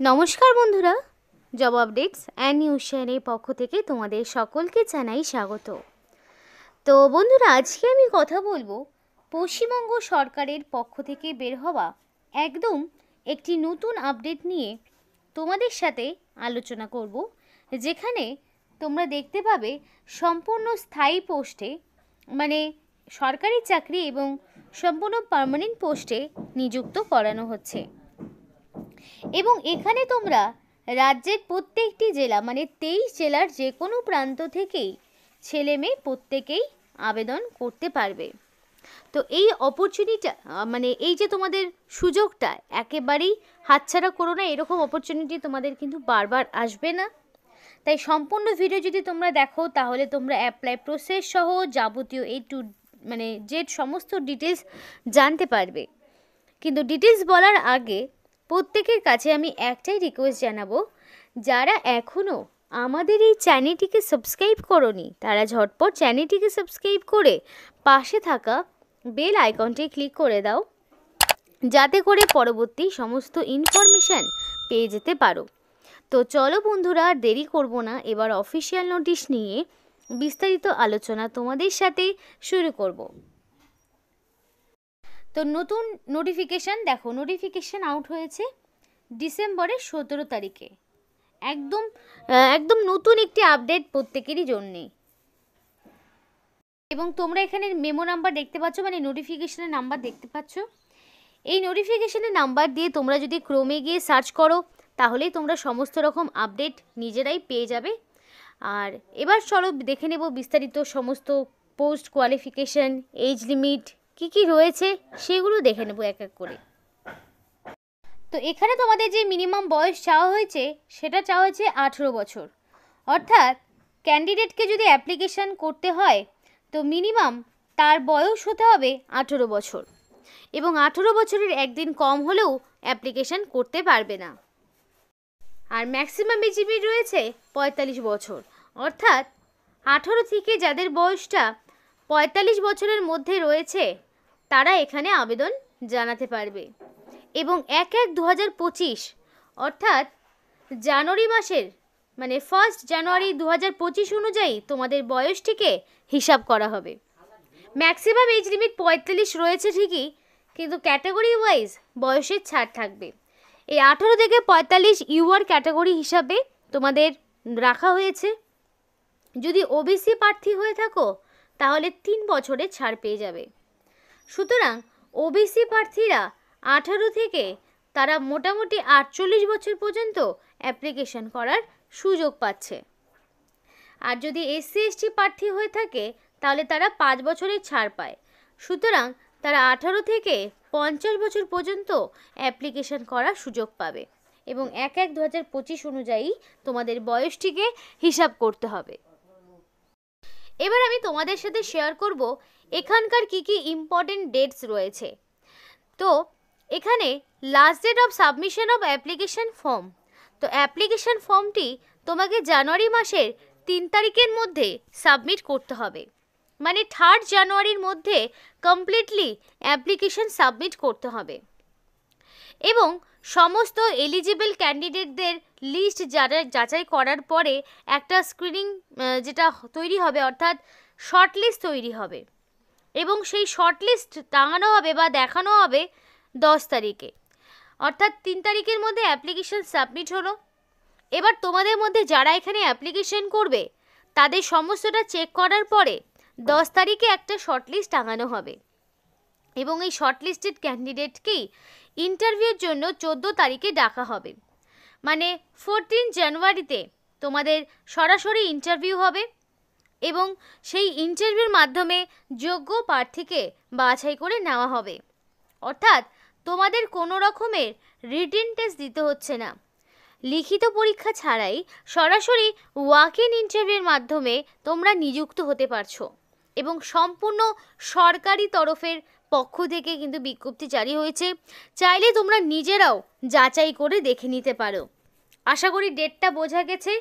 নমস্কার বন্ধুরা, job updates and news চ্যানেলের পক্ষ থেকে তোমাদের সকলকে জানাই স্বাগত। তো বন্ধুরা, আজকে আমি কথা বলবো পশ্চিমবঙ্গ সরকারের পক্ষ থেকে বের হওয়া একদম একটি নতুন আপডেট নিয়ে তোমাদের সাথে আলোচনা করব, যেখানে তোমরা দেখতে পাবে সম্পূর্ণ স্থায়ী পোস্টে মানে সরকারি চাকরি এবং সম্পূর্ণ পার্মানেন্ট পোস্টে নিযুক্ত করানো হচ্ছে। এবং এখানে তোমরা রাজ্যের প্রত্যেকটি জেলা মানে 23 জেলার যে কোনো প্রান্ত থেকেই ছেলে মেয়ে প্রত্যেকেই আবেদন করতে পারবে। তো এই অপরচুনিটি মানে এই যে তোমাদের সুযোগটা একেবারেই হাতছাড়া করো না, এরকম অপরচুনিটি তোমাদের কিন্তু বারবার আসবে না। তাই সম্পূর্ণ ভিডিও যদি তোমরা দেখো তাহলে তোমরা অ্যাপ্লাই প্রসেস সহ যাবতীয় জেড সমস্ত ডিটেলস জানতে পারবে। কিন্তু ডিটেলস বলার আগে প্রত্যেকের কাছে আমি একটাই রিকোয়েস্ট জানাবো, যারা এখনও আমাদের এই চ্যানেলটিকে সাবস্ক্রাইব করোনি তারা ঝটপট চ্যানেলটিকে সাবস্ক্রাইব করে পাশে থাকা বেল আইকনটি ক্লিক করে দাও, যাতে করে পরবর্তী সমস্ত ইনফরমেশান পেয়ে যেতে পারো। তো চলো বন্ধুরা, আর দেরি করব না, এবার অফিসিয়াল নোটিশ নিয়ে বিস্তারিত আলোচনা তোমাদের সাথে শুরু করব। তো নতুন নোটিফিকেশান দেখো, নোটিফিকেশান আউট হয়েছে ডিসেম্বরের 17 তারিখে। একদম নতুন একটি আপডেট প্রত্যেকেরই জন্যে। এবং তোমরা এখানে মেমো নাম্বার দেখতে পাচ্ছ, মানে নোটিফিকেশানের নাম্বার দেখতে পাচ্ছ। এই নোটিফিকেশানের নাম্বার দিয়ে তোমরা যদি ক্রোমে গিয়ে সার্চ করো তাহলেই তোমরা সমস্ত রকম আপডেট নিজেরাই পেয়ে যাবে। আর এবার চলো দেখে নেব বিস্তারিত সমস্ত পোস্ট, কোয়ালিফিকেশান, এজ লিমিট কি রয়েছে সেগুলো দেখে নেব এক এক করে। তো এখানে তোমাদের যে মিনিমাম বয়স চাওয়া হয়েছে সেটা চাওয়া হয়েছে 18 বছর। অর্থাৎ ক্যান্ডিডেটকে যদি অ্যাপ্লিকেশান করতে হয় তো মিনিমাম তার বয়স হতে হবে 18 বছর, এবং 18 বছরের একদিন কম হলেও অ্যাপ্লিকেশান করতে পারবে না। আর ম্যাক্সিমাম এজ লিমিট রয়েছে 45 বছর। অর্থাৎ 18 থেকে যাদের বয়সটা 45 বছরের মধ্যে রয়েছে তারা এখানে আবেদন জানাতে পারবে। এবং 1/1/2025 অর্থাৎ জানুয়ারি মাসের মানে 1 জানুয়ারি 2025 অনুযায়ী তোমাদের বয়সটিকে হিসাব করা হবে। ম্যাক্সিমাম এজ লিমিট 45 রয়েছে ঠিকই, কিন্তু ক্যাটাগরি ওয়াইজ বয়সের ছাড় থাকবে। এই 18 থেকে 45 ইউআর ক্যাটাগরি হিসাবে তোমাদের রাখা হয়েছে। যদি ওবিসি প্রার্থী হয়ে থাকো তাহলে 3 বছরের ছাড় পেয়ে যাবে। সুতরাং ওবিসি প্রার্থীরা 18 থেকে তারা মোটামুটি 48 বছর পর্যন্ত অ্যাপ্লিকেশন করার সুযোগ পাচ্ছে। আর যদি এসসি এসটি প্রার্থী হয়ে থাকে তাহলে তারা 5 বছরের ছাড় পায়। সুতরাং তারা 18 থেকে 50 বছর পর্যন্ত অ্যাপ্লিকেশন করার সুযোগ পাবে। এবং 1/1/2025 অনুযায়ী তোমাদের বয়সটিকে হিসাব করতে হবে। এবার আমি তোমাদের সাথে শেয়ার করব এখানকার কি ইম্পর্টেন্ট ডেটস রয়েছে। তো এখানে last date of submission of application form. তো অ্যাপ্লিকেশন ফর্মটি তোমাকে জানুয়ারি মাসের 3 তারিখের মধ্যে সাবমিট করতে হবে, মানে 3 জানুয়ারির মধ্যে কমপ্লিটলি অ্যাপ্লিকেশন সাবমিট করতে হবে। এবং সমস্ত এলিজিবল ক্যান্ডিডেটদের লিস্ট যাচাই করার পরে একটা স্ক্রিনিং যেটা তৈরি হবে, অর্থাৎ শর্ট লিস্ট তৈরি হবে। এবং সেই শর্ট লিস্ট টাঙানো হবে বা দেখানো হবে 10 তারিখে। অর্থাৎ 3 তারিখের মধ্যে অ্যাপ্লিকেশন সাবমিট হলো। এবার তোমাদের মধ্যে যারা এখানে অ্যাপ্লিকেশন করবে তাদের সমস্তটা চেক করার পরে 10 তারিখে একটা শর্ট লিস্ট টাঙানো হবে। এবং এই শর্ট লিস্টেড ক্যান্ডিডেটকেই ইন্টারভিউর জন্য 14 তারিখে ডাকা হবে। মানে 14 জানুয়ারিতে তোমাদের সরাসরি ইন্টারভিউ হবে। এবং সেই ইন্টারভিউর মাধ্যমে যোগ্য প্রার্থীকে বাছাই করে নেওয়া হবে। অর্থাৎ তোমাদের কোনো রকমের রিটেন টেস্ট দিতে হচ্ছে না। লিখিত পরীক্ষা ছাড়াই সরাসরি ওয়াক ইন ইন্টারভিউর মাধ্যমে তোমরা নিযুক্ত হতে পারছো। এবং সম্পূর্ণ সরকারি তরফের পক্ষ থেকে কিন্তু বিজ্ঞপ্তি জারি হয়েছে, চাইলে তোমরা নিজেরাও যাচাই করে দেখে নিতে পারো। আশা করি ডেটটা বোঝা গেছে।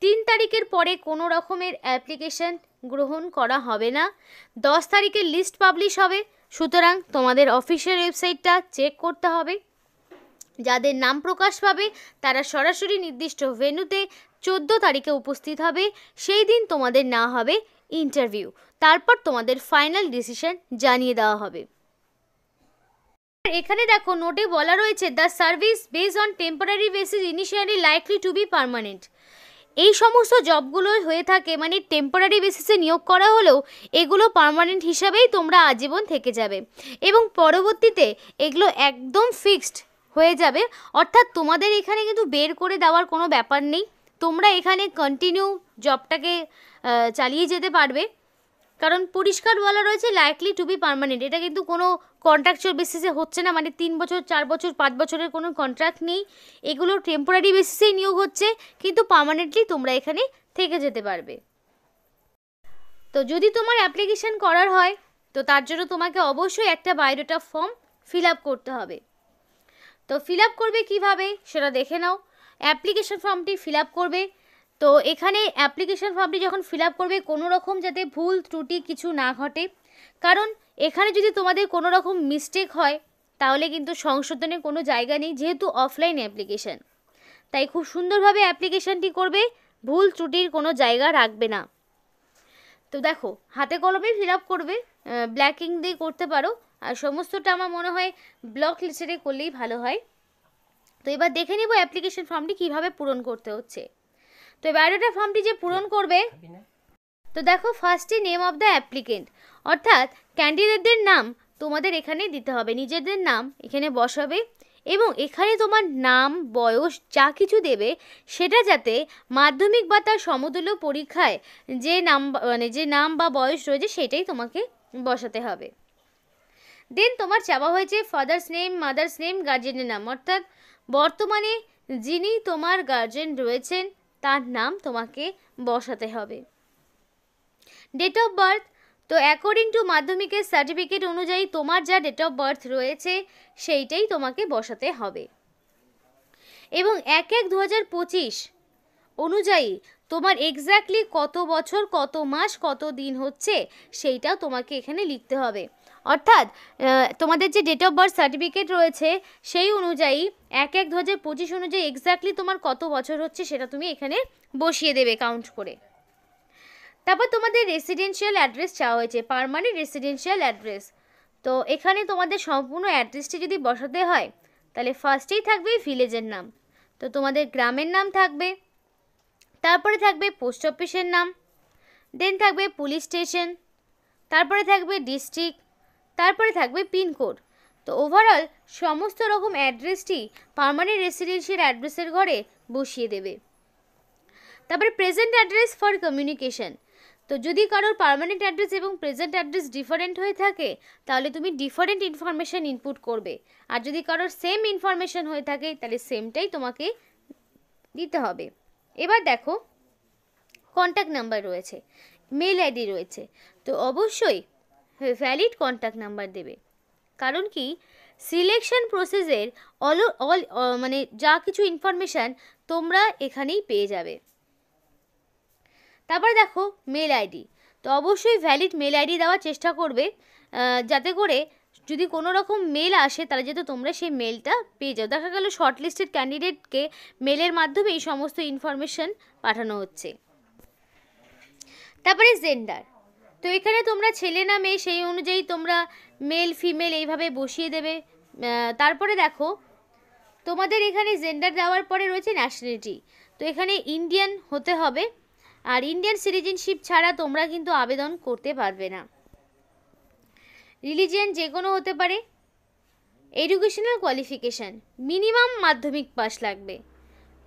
3 তারিখের পরে কোনো রকমের অ্যাপ্লিকেশন গ্রহণ করা হবে না। 10 তারিখে লিস্ট পাবলিশ হবে। সুতরাং তোমাদের অফিসিয়াল ওয়েবসাইটটা চেক করতে হবে। যাদের নাম প্রকাশ পাবে তারা সরাসরি নির্দিষ্ট ভেন্যুতে 14 তারিখে উপস্থিত হবে। সেই দিন তোমাদের নেওয়া হবে ইন্টারভিউ, তারপর তোমাদের ফাইনাল ডিসিশন জানিয়ে দেওয়া হবে। এখানে দেখো নোটে বলা রয়েছে the service based on temporary basis initially likely to be permanent. এই সমস্ত জবগুলো হয়ে থাকে মানে টেম্পোরারি বেসিসে নিয়োগ করা হলেও এগুলো পার্মানেন্ট হিসাবেই তোমরা আজীবন থেকে যাবে এবং পরবর্তীতে এগুলো একদম ফিক্সড হয়ে যাবে। অর্থাৎ তোমাদের এখানে কিন্তু বের করে দেওয়ার কোনো ব্যাপার নেই, তোমরা এখানে কন্টিনিউ জবটাকে চালিয়ে যেতে পারবে, কারণ পরিষ্কার বলা রয়েছে লাইকলি টু বি পার্মানেন্ট। এটা কিন্তু কোনো কন্ট্রাকচুয়াল বেসিসে হচ্ছে না, মানে 3 বছর 4 বছর 5 বছরের কোনো কন্ট্রাক্ট নেই, এগুলো টেম্পোরারি বেসিসেই নিয়োগ হচ্ছে, কিন্তু পার্মানেন্টলি তোমরা এখানে থেকে যেতে পারবে। তো যদি তোমার অ্যাপ্লিকেশন করার হয় তো তার জন্য তোমাকে অবশ্যই একটা বায়োডাটা ফর্ম ফিল আপ করতে হবে। তো ফিল আপ করবে কীভাবে সেটা দেখে নাও। অ্যাপ্লিকেশন ফর্মটি ফিল আপ করবে, তো এখানে অ্যাপ্লিকেশন ফর্মটি যখন ফিল আপ করবে কোনো রকম যাতে ভুল ত্রুটি কিছু না ঘটে, কারণ এখানে যদি তোমাদের কোনো রকম মিস্টেক হয় তাহলে কিন্তু সংশোধনের কোনো জায়গা নেই, যেহেতু অফলাইন অ্যাপ্লিকেশন। তাই খুব সুন্দরভাবে অ্যাপ্লিকেশনটি করবে, ভুল ত্রুটির কোনো জায়গা রাখবে না। তো দেখো হাতে কলমে ফিল আপ করবে, ব্ল্যাক ইঙ্ক দিয়ে করতে পারো, আর সমস্তটা আমার মনে হয় ব্লক লিস্টারে করলেই ভালো হয়। তো এবার দেখে নেব অ্যাপ্লিকেশন ফর্মটি কীভাবে পূরণ করতে হচ্ছে। তো বায়োডাটা ফর্মটি যে পূরণ করবে, তো দেখো ফার্স্টে নেম অফ দ্য অ্যাপ্লিকেন্ট, অর্থাৎ ক্যান্ডিডেটদের নাম তোমাদের এখানে দিতে হবে, নিজেদের নাম এখানে বসাবে এবং এখানে তোমার নাম বয়স যা কিছু দেবে সেটা যাতে মাধ্যমিক বা তার সমতুল্য পরীক্ষায় যে নাম বা বয়স রয়েছে সেটাই তোমাকে বসাতে হবে। দেন তোমার চাওয়া হয়েছে ফাদার্স নেম, মাদার্স নেম, গার্জেনের নাম, অর্থাৎ বর্তমানে যিনি তোমার গার্জেন রয়েছেন তার নাম তোমাকে বসাতে হবে। ডেট অফ বার্থ, তো অ্যাকর্ডিং টু মাধ্যমিকের সার্টিফিকেট অনুযায়ী তোমার যা ডেট অফ বার্থ রয়েছে সেইটাই তোমাকে বসাতে হবে এবং 1/1/2025 অনুযায়ী তোমার এক্স্যাক্টলি কত বছর কত মাস কত দিন হচ্ছে সেইটাও তোমাকে এখানে লিখতে হবে। অর্থাৎ তোমাদের যে ডেট অফ বার্থ সার্টিফিকেট রয়েছে সেই অনুযায়ী 1/1/2025 অনুযায়ী এক্স্যাক্টলি তোমার কত বছর হচ্ছে সেটা তুমি এখানে বসিয়ে দেবে কাউন্ট করে। তারপর তোমাদের রেসিডেন্সিয়াল অ্যাড্রেস চাওয়া হয়েছে, পার্মানেন্ট রেসিডেন্সিয়াল অ্যাড্রেস। তো এখানে তোমাদের সম্পূর্ণ অ্যাড্রেসটি যদি বসাতে হয় তাহলে ফার্স্টেই থাকবে ভিলেজের নাম, তো তোমাদের গ্রামের নাম থাকবে, তারপরে থাকবে পোস্ট অফিসের নাম, দেন থাকবে পুলিশ স্টেশন, তারপরে থাকবে ডিস্ট্রিক্ট, তারপরে থাকবে পিনকোড। তো ওভারঅল সমস্ত রকম অ্যাড্রেসটি পার্মানেন্ট রেসিডেন্সিয়াল অ্যাড্রেসের ঘরে বসিয়ে দেবে। তারপরে প্রেজেন্ট অ্যাড্রেস ফর কমিউনিকেশন, তো যদি কারোর পার্মানেন্ট অ্যাড্রেস এবং প্রেজেন্ট অ্যাড্রেস ডিফারেন্ট হয়ে থাকে তাহলে তুমি ডিফারেন্ট ইনফরমেশান ইনপুট করবে, আর যদি কারোর সেম ইনফরমেশান হয়ে থাকে তাহলে সেমটাই তোমাকে দিতে হবে। এবার দেখো কন্ট্যাক্ট নাম্বার রয়েছে, মেল আইডি রয়েছে, তো অবশ্যই ভ্যালিড কন্ট্যাক্ট নাম্বার দেবে, কারণ কি সিলেকশন প্রসেসের মানে যা কিছু ইনফরমেশান তোমরা এখানেই পেয়ে যাবে। তারপর দেখো মেল আইডি, তো অবশ্যই ভ্যালিড মেল আইডি দেওয়ার চেষ্টা করবে, যাতে করে যদি কোনো রকম মেল আসে তাহলে যাতে তোমরা সেই মেলটা পেয়ে যাও। দেখা গেল শর্টলিস্টেড ক্যান্ডিডেটকে মেলের মাধ্যমে এই সমস্ত ইনফরমেশন পাঠানো হচ্ছে। তারপরে জেন্ডার, তো এখানে তোমরা ছেলে না মেয়ে সেই অনুযায়ী তোমরা মেল ফিমেল এইভাবে বসিয়ে দেবে। তারপরে দেখো তোমাদের এখানে জেন্ডার দেওয়ার পরে রয়েছে ন্যাশনালিটি, তো এখানে ইন্ডিয়ান হতে হবে, আর ইন্ডিয়ান সিটিজেনশিপ ছাড়া তোমরা কিন্তু আবেদন করতে পারবে না। রিলিজিয়ান যে কোনো হতে পারে। এডুকেশনাল কোয়ালিফিকেশান, মিনিমাম মাধ্যমিক পাস লাগবে,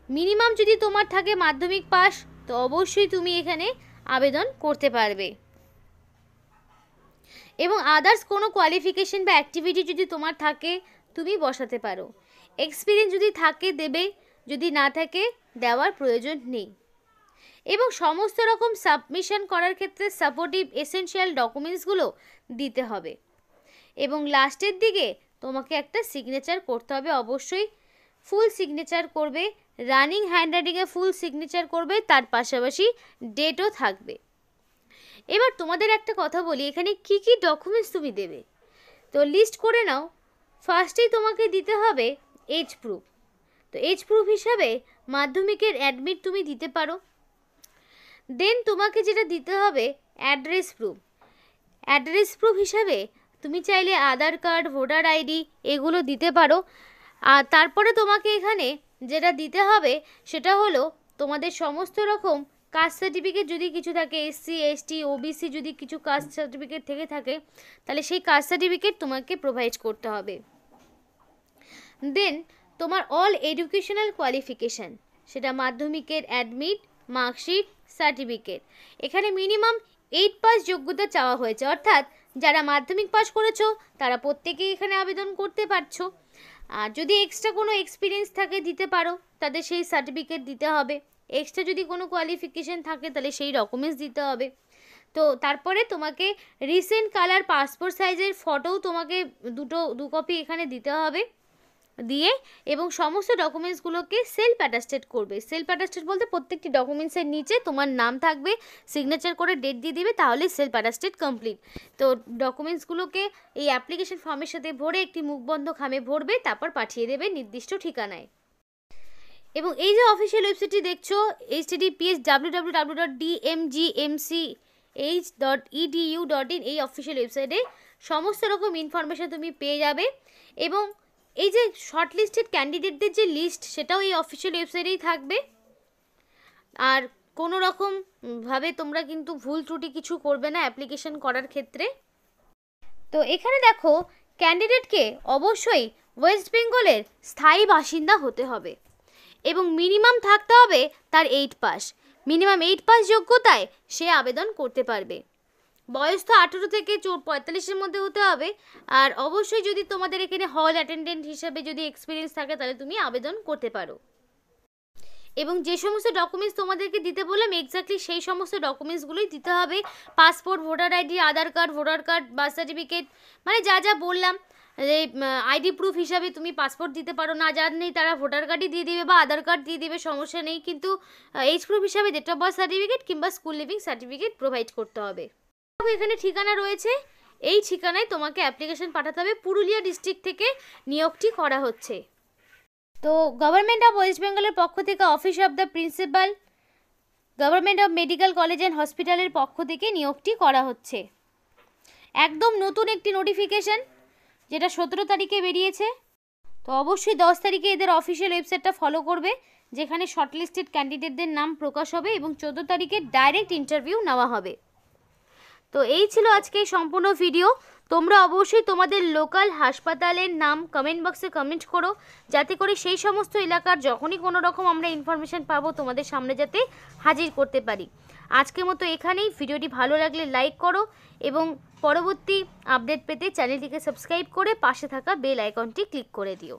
মিনিমাম যদি তোমার থাকে মাধ্যমিক পাস তো অবশ্যই তুমি এখানে আবেদন করতে পারবে। এবং আদার্স কোনো কোয়ালিফিকেশান বা অ্যাক্টিভিটি যদি তোমার থাকে তুমি বসাতে পারো। এক্সপিরিয়েন্স যদি থাকে দেবে, যদি না থাকে দেওয়ার প্রয়োজন নেই। এবং সমস্ত রকম সাবমিশন করার ক্ষেত্রে সাপোর্টিভ এসেনশিয়াল ডকুমেন্টসগুলো দিতে হবে এবং লাস্টের দিকে তোমাকে একটা সিগনেচার করতে হবে, অবশ্যই ফুল সিগনেচার করবে, রানিং হ্যান্ডরাইটিংয়ে ফুল সিগনেচার করবে, তার পাশাপাশি ডেটও থাকবে। এবার তোমাদের একটা কথা বলি, এখানে কি কি ডকুমেন্টস তুমি দেবে তো লিস্ট করে নাও। ফার্স্টেই তোমাকে দিতে হবে এজ প্রুফ। তো এজ প্রুফ হিসাবে মাধ্যমিকের অ্যাডমিট তুমি দিতে পারো। দেন তোমাকে যেটা দিতে হবে অ্যাড্রেস প্রুফ। অ্যাড্রেস প্রুফ হিসাবে তুমি চাইলে আধার কার্ড, ভোটার আইডি এগুলো দিতে পারো। আর তারপরে তোমাকে এখানে যেটা দিতে হবে সেটা হলো তোমাদের সমস্ত রকম কাস্ট সার্টিফিকেট যদি কিছু থাকে, এসসি এসটি ওবিসি যদি কিছু কাস্ট সার্টিফিকেট থেকে থাকে তাহলে সেই কাস্ট সার্টিফিকেট তোমাকে প্রোভাইড করতে হবে। দেন তোমার অল এডুকেশনাল কোয়ালিফিকেশান, সেটা মাধ্যমিকের অ্যাডমিট, মার্কশিট, সার্টিফিকেট। এখানে মিনিমাম 8 পাস যোগ্যতা চাওয়া হয়েছে, অর্থাৎ যারা মাধ্যমিক পাস করেছো তারা প্রত্যেকেই এখানে আবেদন করতে পারছো। আর যদি এক্সট্রা কোনো এক্সপিরিয়েন্স থাকে দিতে পারো, তাদের সেই সার্টিফিকেট দিতে হবে। এক্সট্রা যদি কোনো কোয়ালিফিকেশান থাকে তাহলে সেই ডকুমেন্টস দিতে হবে। তো তারপরে তোমাকে রিসেন্ট কালার পাসপোর্ট সাইজের ফটোও তোমাকে দু কপি এখানে দিতে হবে। দিয়ে এবং সমস্ত ডকুমেন্টসগুলোকে সেলফ অ্যাটাস্টেড করবে। সেলফ অ্যাটাস্টেড বলতে প্রত্যেকটি ডকুমেন্টসের নিচে তোমার নাম থাকবে, সিগনেচার করে ডেট দিয়ে দিবে, তাহলে সেলফ অ্যাটাস্টেড কমপ্লিট। তো ডকুমেন্টসগুলোকে এই অ্যাপ্লিকেশন ফর্মের সাথে ভরে একটি মুখবন্ধ খামে ভরবে, তারপর পাঠিয়ে দেবে নির্দিষ্ট ঠিকানায়। এবং এই যে অফিসিয়াল ওয়েবসাইটটি দেখছো https://www.dmgmch.edu.in, এই অফিসিয়াল ওয়েবসাইটে সমস্ত রকম ইনফরমেশান তুমি পেয়ে যাবে। এবং এই যে শর্টলিস্টেড ক্যান্ডিডেটদের যে লিস্ট সেটাও এই অফিসিয়াল ওয়েবসাইটেই থাকবে। আর কোনো রকম ভাবে তোমরা কিন্তু ভুল ত্রুটি কিছু করবে না অ্যাপ্লিকেশন করার ক্ষেত্রে। তো এখানে দেখো ক্যান্ডিডেটকে অবশ্যই ওয়েস্ট বেঙ্গলের স্থায়ী বাসিন্দা হতে হবে এবং মিনিমাম থাকতে হবে তার 8 পাস। মিনিমাম 8 পাস যোগ্যতায় সে আবেদন করতে পারবে। বয়স তো 18 থেকে 45-এর মধ্যে হতে হবে। আর অবশ্যই যদি তোমাদের এখানে হল অ্যাটেন্ডেন্ট হিসেবে যদি এক্সপিরিয়েন্স থাকে তাহলে তুমি আবেদন করতে পারো। এবং যে সমস্ত ডকুমেন্টস তোমাদেরকে দিতে বললাম এক্স্যাক্টলি সেই সমস্ত ডকুমেন্টসগুলোই দিতে হবে। Passport, voter ID, Aadhaar card, voter card, birth certificate, মানে যা যা বললাম। এই আইডি প্রুফ হিসাবে তুমি পাসপোর্ট দিতে পারো, না যার নেই তারা ভোটার কার্ডই দিয়ে দিবে বা আধার কার্ড দিয়ে দিবে, সমস্যা নেই। কিন্তু এজ প্রুফ হিসাবে ডেট অফ বার্থ সার্টিফিকেট কিংবা স্কুল লিভিং সার্টিফিকেট প্রোভাইড করতে হবে। এখানে ঠিকানা রয়েছে, এই ঠিকানায় তোমাকে অ্যাপ্লিকেশন পাঠাতে হবে। পুরুলিয়া ডিস্ট্রিক্ট থেকে নিয়োগটি করা হচ্ছে। তো গভর্নমেন্ট অফ ওয়েস্ট বেঙ্গলের পক্ষ থেকে office of the principal, government of medical college and হসপিটালের পক্ষ থেকে নিয়োগটি করা হচ্ছে। একদম নতুন একটি নোটিফিকেশন যেটা 17 তারিখে বেরিয়েছে। তো অবশ্যই 10 তারিখে এদের অফিসিয়াল ওয়েবসাইটটা ফলো করবে, যেখানে শর্টলিস্টেড ক্যান্ডিডেটদের নাম প্রকাশ হবে এবং 14 তারিখে ডাইরেক্ট ইন্টারভিউ নেওয়া হবে। তো এই ছিল আজকে সম্পূর্ণ ভিডিও। তোমরা অবশ্যই তোমাদের লোকাল হাসপাতালের নাম কমেন্ট বক্সে কমেন্ট করো, যাতে করে সেই সমস্ত এলাকার যখনই কোনো রকম আমরা ইনফরমেশান পাবো তোমাদের সামনে যাতে হাজির করতে পারি। আজকের মতো এখানেই। ভিডিওটি ভালো লাগলে লাইক করো এবং পরবর্তী আপডেট পেতে চ্যানেলটিকে সাবস্ক্রাইব করে পাশে থাকা বেল আইকনটি ক্লিক করে দিও।